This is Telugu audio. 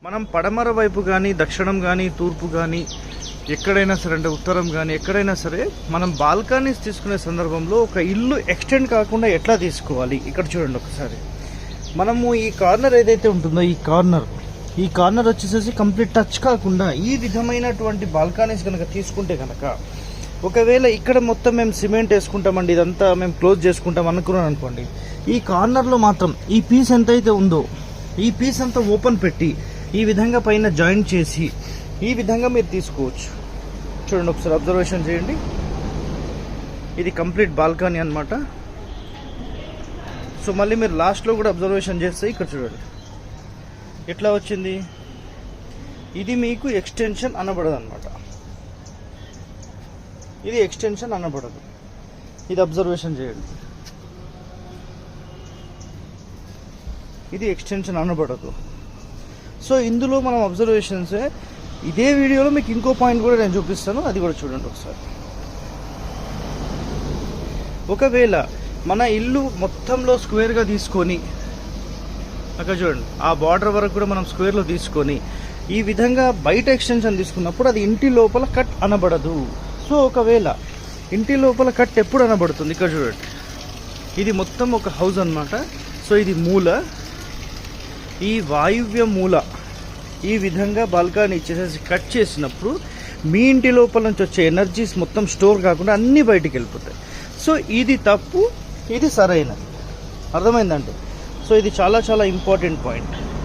మనం పడమర వైపు కానీ దక్షిణం కానీ తూర్పు కానీ ఎక్కడైనా సరే అంటే ఉత్తరం కానీ ఎక్కడైనా సరే మనం బాల్కనీస్ తీసుకునే సందర్భంలో ఒక ఇల్లు ఎక్స్టెండ్ కాకుండా ఎట్లా తీసుకోవాలి ఇక్కడ చూడండి ఒకసారి. మనము ఈ కార్నర్ ఏదైతే ఉంటుందో ఈ కార్నర్ వచ్చేసేసి కంప్లీట్ టచ్ కాకుండా ఈ విధమైనటువంటి బాల్కనీస్ కనుక తీసుకుంటే కనుక ఒకవేళ ఇక్కడ మొత్తం మేము సిమెంట్ వేసుకుంటామండి, ఇదంతా మేము క్లోజ్ చేసుకుంటాం అనుకున్నాం అనుకోండి, ఈ కార్నర్లో మాత్రం ఈ పీస్ ఎంతైతే ఉందో ఈ పీస్ అంతా ఓపెన్ పెట్టి ఈ విధంగా పైన జాయింట్ చేసి ఈ విధంగా మీరు తీసుకోవచ్చు. చూడండి ఒకసారి అబ్జర్వేషన్ చేయండి. ఇది కంప్లీట్ బాల్కనీ అన్నమాట. సో మళ్ళీ మీరు లాస్ట్లో కూడా అబ్జర్వేషన్ చేస్తే ఇక్కడ చూడండి ఎట్లా వచ్చింది. ఇది మీకు ఎక్స్టెన్షన్ అనబడదు అనమాట, ఇది ఎక్స్టెన్షన్ అనబడదు. ఇది అబ్జర్వేషన్ చేయండి, ఇది ఎక్స్టెన్షన్ అనబడదు. సో ఇందులో మనం అబ్జర్వేషన్స్ ఇదే వీడియోలో మీకు ఇంకో పాయింట్ కూడా నేను చూపిస్తాను, అది కూడా చూడండి ఒకసారి. ఒకవేళ మన ఇల్లు మొత్తంలో స్క్వేర్గా తీసుకొని అక్కడ చూడండి ఆ బార్డర్ వరకు కూడా మనం స్క్వేర్లో తీసుకొని ఈ విధంగా బయట ఎక్స్టెన్షన్ తీసుకున్నప్పుడు అది ఇంటి లోపల కట్ అనబడదు. సో ఒకవేళ ఇంటి లోపల కట్ ఎప్పుడు అనబడుతుంది ఇక్కడ చూడండి, ఇది మొత్తం ఒక హౌస్ అన్నమాట. సో ఇది మూల, ఈ వాయువ్య మూల ఈ విధంగా బాల్కనీ ఇచ్చేసేసి కట్ చేసినప్పుడు మీ ఇంటి లోపల నుంచి వచ్చే ఎనర్జీస్ మొత్తం స్టోర్ కాకుండా అన్నీ బయటికి వెళ్ళిపోతాయి. సో ఇది తప్పు, ఇది సరైనది. అర్థమైందండి? సో ఇది చాలా చాలా ఇంపార్టెంట్ పాయింట్.